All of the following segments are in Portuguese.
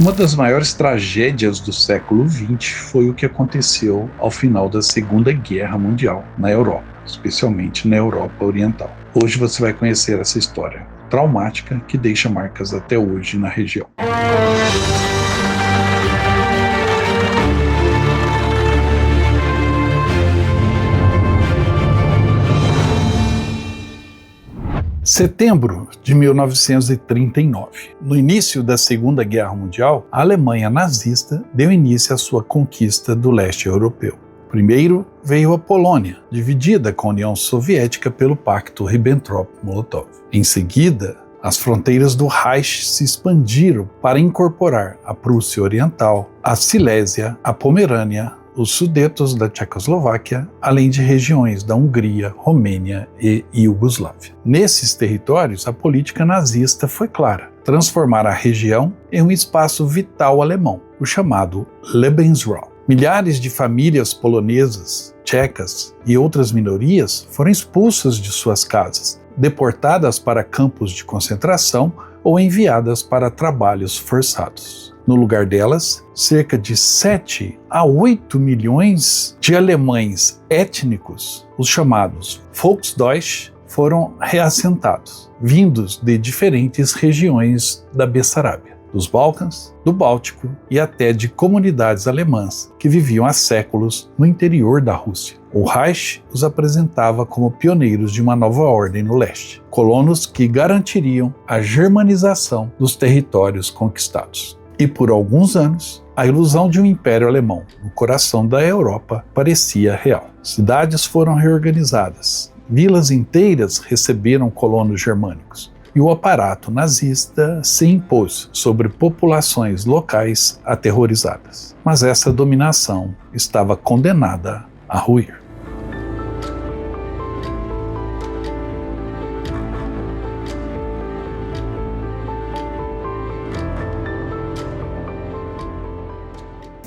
Uma das maiores tragédias do século XX foi o que aconteceu ao final da Segunda Guerra Mundial na Europa, especialmente na Europa Oriental. Hoje você vai conhecer essa história traumática que deixa marcas até hoje na região. Setembro de 1939. No início da Segunda Guerra Mundial, a Alemanha nazista deu início à sua conquista do leste europeu. Primeiro veio a Polônia, dividida com a União Soviética pelo Pacto Ribbentrop-Molotov. Em seguida, as fronteiras do Reich se expandiram para incorporar a Prússia Oriental, a Silésia, a Pomerânia, os Sudetos da Tchecoslováquia, além de regiões da Hungria, Romênia e Iugoslávia. Nesses territórios, a política nazista foi clara: transformar a região em um espaço vital alemão, o chamado Lebensraum. Milhares de famílias polonesas, tchecas e outras minorias foram expulsas de suas casas, deportadas para campos de concentração ou enviadas para trabalhos forçados. No lugar delas, cerca de 7 a 8 milhões de alemães étnicos, os chamados Volksdeutsch, foram reassentados, vindos de diferentes regiões da Bessarábia, dos Balcãs, do Báltico e até de comunidades alemãs que viviam há séculos no interior da Rússia. O Reich os apresentava como pioneiros de uma nova ordem no leste, colonos que garantiriam a germanização dos territórios conquistados. E por alguns anos, a ilusão de um império alemão no coração da Europa parecia real. Cidades foram reorganizadas, vilas inteiras receberam colonos germânicos, e o aparato nazista se impôs sobre populações locais aterrorizadas. Mas essa dominação estava condenada a ruir.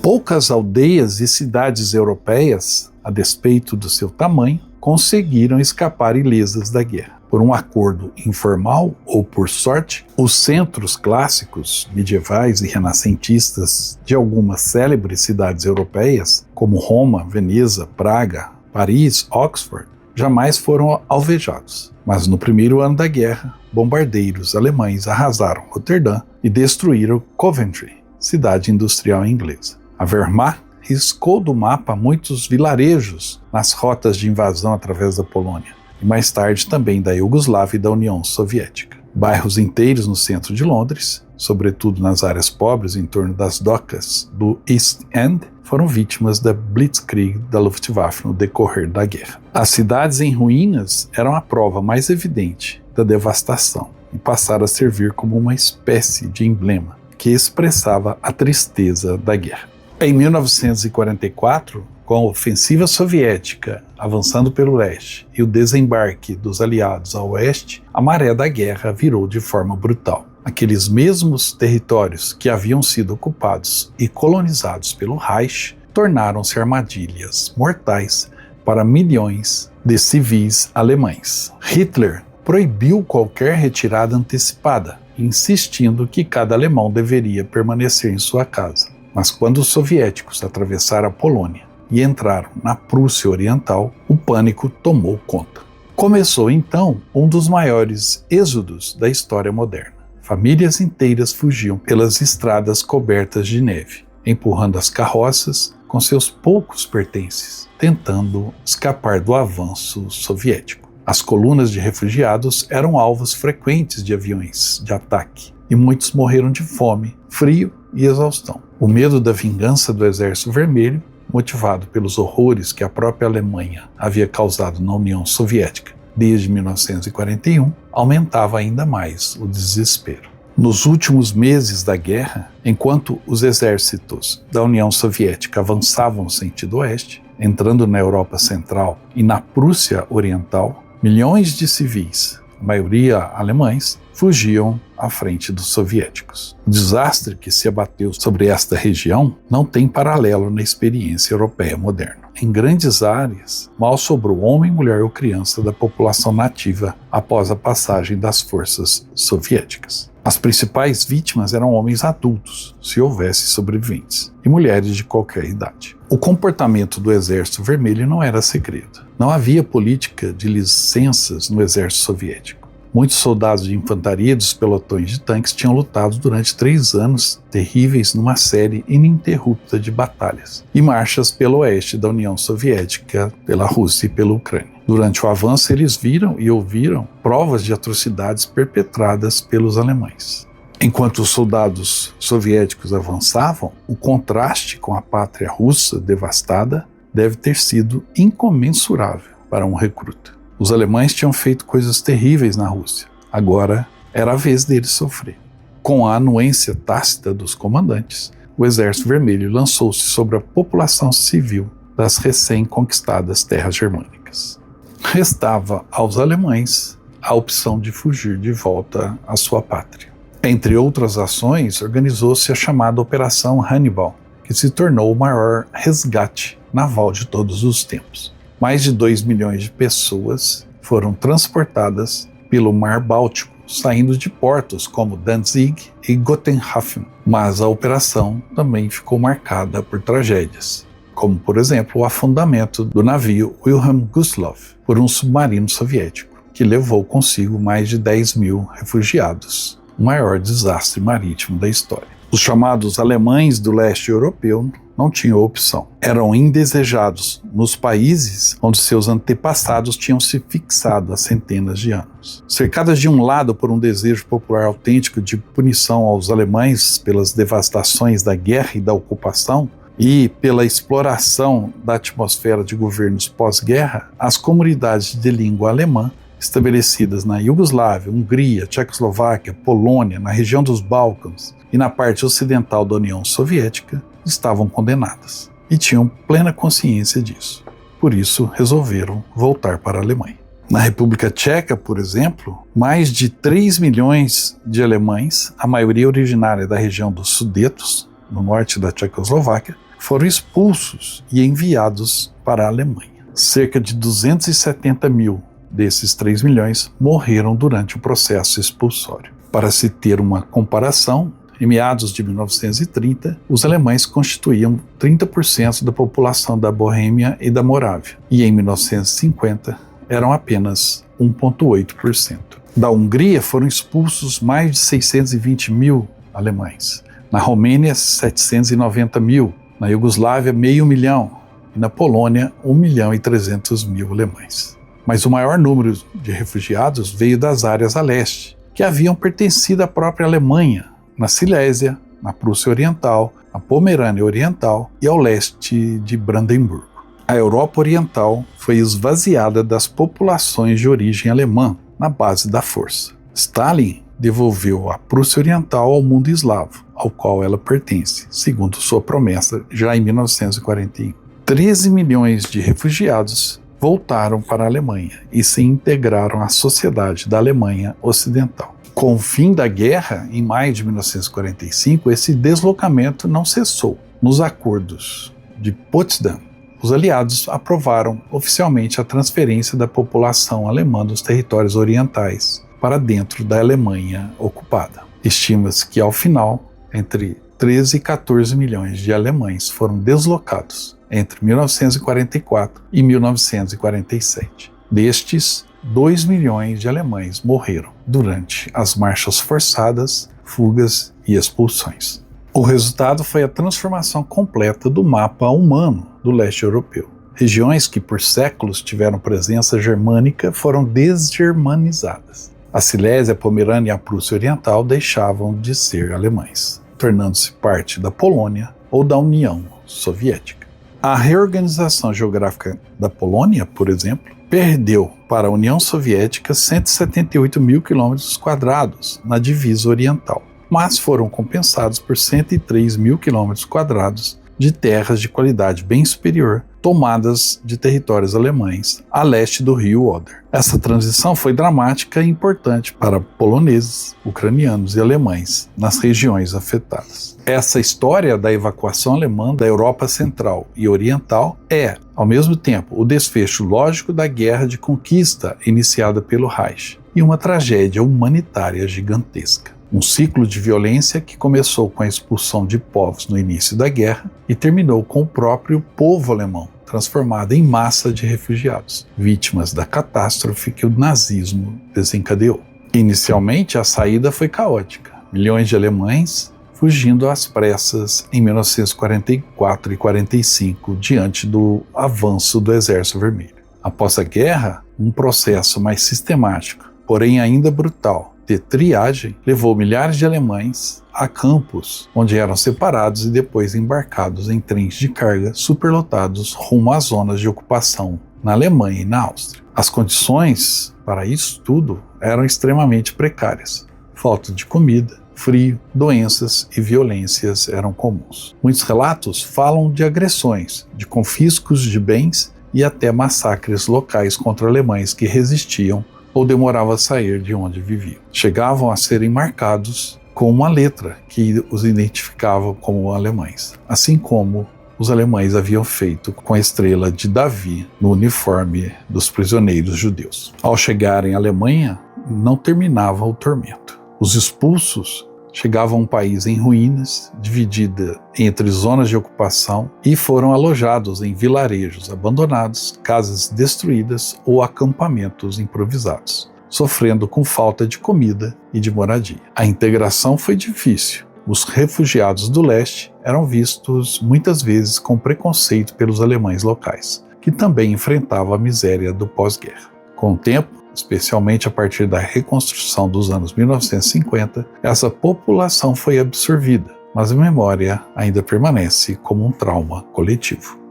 Poucas aldeias e cidades europeias, a despeito do seu tamanho, conseguiram escapar ilesas da guerra. Por um acordo informal ou por sorte, os centros clássicos, medievais e renascentistas de algumas célebres cidades europeias, como Roma, Veneza, Praga, Paris, Oxford, jamais foram alvejados. Mas no primeiro ano da guerra, bombardeiros alemães arrasaram Roterdã e destruíram Coventry, cidade industrial inglesa. A Wehrmacht riscou do mapa muitos vilarejos nas rotas de invasão através da Polônia, e mais tarde também da Iugoslávia e da União Soviética. Bairros inteiros no centro de Londres, sobretudo nas áreas pobres em torno das docas do East End, foram vítimas da Blitzkrieg da Luftwaffe no decorrer da guerra. As cidades em ruínas eram a prova mais evidente da devastação e passaram a servir como uma espécie de emblema que expressava a tristeza da guerra. Em 1944, com a ofensiva soviética avançando pelo leste e o desembarque dos aliados a oeste, a maré da guerra virou de forma brutal. Aqueles mesmos territórios que haviam sido ocupados e colonizados pelo Reich tornaram-se armadilhas mortais para milhões de civis alemães. Hitler proibiu qualquer retirada antecipada, insistindo que cada alemão deveria permanecer em sua casa. Mas quando os soviéticos atravessaram a Polônia e entraram na Prússia Oriental, o pânico tomou conta. Começou então um dos maiores êxodos da história moderna. Famílias inteiras fugiam pelas estradas cobertas de neve, empurrando as carroças com seus poucos pertences, tentando escapar do avanço soviético. As colunas de refugiados eram alvos frequentes de aviões de ataque, e muitos morreram de fome, frio e exaustão. O medo da vingança do Exército Vermelho, motivado pelos horrores que a própria Alemanha havia causado na União Soviética desde 1941, aumentava ainda mais o desespero. Nos últimos meses da guerra, enquanto os exércitos da União Soviética avançavam no sentido oeste, entrando na Europa Central e na Prússia Oriental, milhões de civis, a maioria alemães, fugiam à frente dos soviéticos. O desastre que se abateu sobre esta região não tem paralelo na experiência europeia moderna. em grandes áreas, mal sobrou homem, mulher ou criança da população nativa após a passagem das forças soviéticas. As principais vítimas eram homens adultos, se houvesse sobreviventes, e mulheres de qualquer idade. O comportamento do Exército Vermelho não era segredo. Não havia política de licenças no Exército Soviético. Muitos soldados de infantaria e dos pelotões de tanques tinham lutado durante 3 anos terríveis numa série ininterrupta de batalhas e marchas pelo oeste da União Soviética, pela Rússia e pela Ucrânia. Durante o avanço, eles viram e ouviram provas de atrocidades perpetradas pelos alemães. Enquanto os soldados soviéticos avançavam, o contraste com a pátria russa devastada deve ter sido incomensurável para um recruta. Os alemães tinham feito coisas terríveis na Rússia. Agora era a vez deles sofrer. Com a anuência tácita dos comandantes, o Exército Vermelho lançou-se sobre a população civil das recém-conquistadas terras germânicas. Restava aos alemães a opção de fugir de volta à sua pátria. Entre outras ações, organizou-se a chamada Operação Hannibal, que se tornou o maior resgate naval de todos os tempos. Mais de 2 milhões de pessoas foram transportadas pelo Mar Báltico, saindo de portos como Danzig e Gotenhafen. Mas a operação também ficou marcada por tragédias, como, por exemplo, o afundamento do navio Wilhelm Gustloff por um submarino soviético, que levou consigo mais de 10.000 refugiados, o maior desastre marítimo da história. Os chamados alemães do leste europeu não tinham opção. Eram indesejados nos países onde seus antepassados tinham se fixado há centenas de anos. Cercadas de um lado por um desejo popular autêntico de punição aos alemães pelas devastações da guerra e da ocupação, e pela exploração da atmosfera de governos pós-guerra, as comunidades de língua alemã estabelecidas na Iugoslávia, Hungria, Tchecoslováquia, Polônia, na região dos Balcãs e na parte ocidental da União Soviética, estavam condenadas e tinham plena consciência disso. Por isso, resolveram voltar para a Alemanha. Na República Tcheca, por exemplo, mais de 3 milhões de alemães, a maioria originária da região dos Sudetos, no norte da Tchecoslováquia, foram expulsos e enviados para a Alemanha. Cerca de 270 mil desses 3 milhões morreram durante o processo expulsório. Para se ter uma comparação, em meados de 1930, os alemães constituíam 30% da população da Boêmia e da Morávia, e em 1950 eram apenas 1,8%. Da Hungria foram expulsos mais de 620 mil alemães, na Romênia 790 mil, na Iugoslávia meio milhão e na Polônia 1.300.000 alemães. Mas o maior número de refugiados veio das áreas a leste, que haviam pertencido à própria Alemanha, na Silésia, na Prússia Oriental, na Pomerânia Oriental e ao leste de Brandemburgo. A Europa Oriental foi esvaziada das populações de origem alemã na base da força. Stalin devolveu a Prússia Oriental ao mundo eslavo, ao qual ela pertence, segundo sua promessa já em 1941. 13 milhões de refugiados voltaram para a Alemanha e se integraram à sociedade da Alemanha Ocidental. Com o fim da guerra, em maio de 1945, esse deslocamento não cessou. Nos acordos de Potsdam, os aliados aprovaram oficialmente a transferência da população alemã dos territórios orientais para dentro da Alemanha ocupada. Estima-se que, ao final, entre 13 e 14 milhões de alemães foram deslocados entre 1944 e 1947. Destes, 2 milhões de alemães morreram durante as marchas forçadas, fugas e expulsões. O resultado foi a transformação completa do mapa humano do leste europeu. Regiões que por séculos tiveram presença germânica foram desgermanizadas. A Silésia, a Pomerânia e a Prússia Oriental deixavam de ser alemães, tornando-se parte da Polônia ou da União Soviética. A reorganização geográfica da Polônia, por exemplo, perdeu para a União Soviética 178 mil km² na divisa oriental, mas foram compensados por 103 mil km² de terras de qualidade bem superior, tomadas de territórios alemães a leste do rio Oder. Essa transição foi dramática e importante para poloneses, ucranianos e alemães nas regiões afetadas. Essa história da evacuação alemã da Europa Central e Oriental é, ao mesmo tempo, o desfecho lógico da guerra de conquista iniciada pelo Reich e uma tragédia humanitária gigantesca. Um ciclo de violência que começou com a expulsão de povos no início da guerra e terminou com o próprio povo alemão, transformado em massa de refugiados, vítimas da catástrofe que o nazismo desencadeou. Inicialmente, a saída foi caótica. Milhões de alemães fugindo às pressas em 1944 e 45 diante do avanço do Exército Vermelho. Após a guerra, um processo mais sistemático, porém ainda brutal, de triagem, levou milhares de alemães a campos, onde eram separados e depois embarcados em trens de carga superlotados rumo às zonas de ocupação na Alemanha e na Áustria. As condições para isso tudo eram extremamente precárias. Falta de comida, frio, doenças e violências eram comuns. Muitos relatos falam de agressões, de confiscos de bens e até massacres locais contra alemães que resistiam ou demoravam a sair de onde viviam. Chegavam a serem marcados com uma letra que os identificava como alemães, assim como os alemães haviam feito com a estrela de Davi no uniforme dos prisioneiros judeus. Ao chegarem à Alemanha, não terminava o tormento. Os expulsos chegavam a um país em ruínas, dividida entre zonas de ocupação, e foram alojados em vilarejos abandonados, casas destruídas ou acampamentos improvisados, sofrendo com falta de comida e de moradia. A integração foi difícil. Os refugiados do leste eram vistos muitas vezes com preconceito pelos alemães locais, que também enfrentavam a miséria do pós-guerra. Com o tempo, especialmente a partir da reconstrução dos anos 1950, essa população foi absorvida, mas a memória ainda permanece como um trauma coletivo.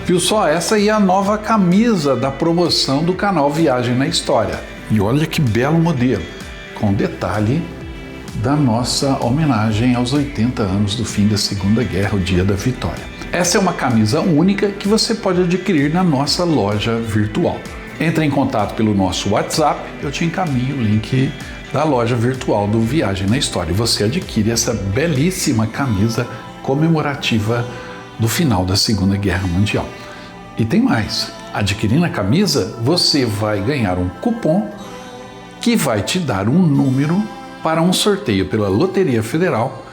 Viu só? Essa aí é a nova camisa da promoção do canal Viagem na História. E olha que belo modelo, com detalhe da nossa homenagem aos 80 anos do fim da Segunda Guerra, o Dia da Vitória. Essa é uma camisa única que você pode adquirir na nossa loja virtual. Entre em contato pelo nosso WhatsApp, eu te encaminho o link da loja virtual do Viagem na História. Você adquire essa belíssima camisa comemorativa do final da Segunda Guerra Mundial. E tem mais, adquirindo a camisa, você vai ganhar um cupom que vai te dar um número para um sorteio pela Loteria Federal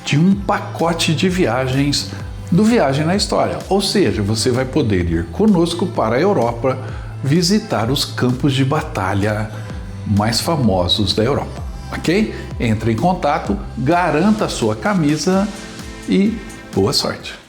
de um pacote de viagens do Viagem na História. Ou seja, você vai poder ir conosco para a Europa visitar os campos de batalha mais famosos da Europa, ok? Entre em contato, garanta a sua camisa e boa sorte!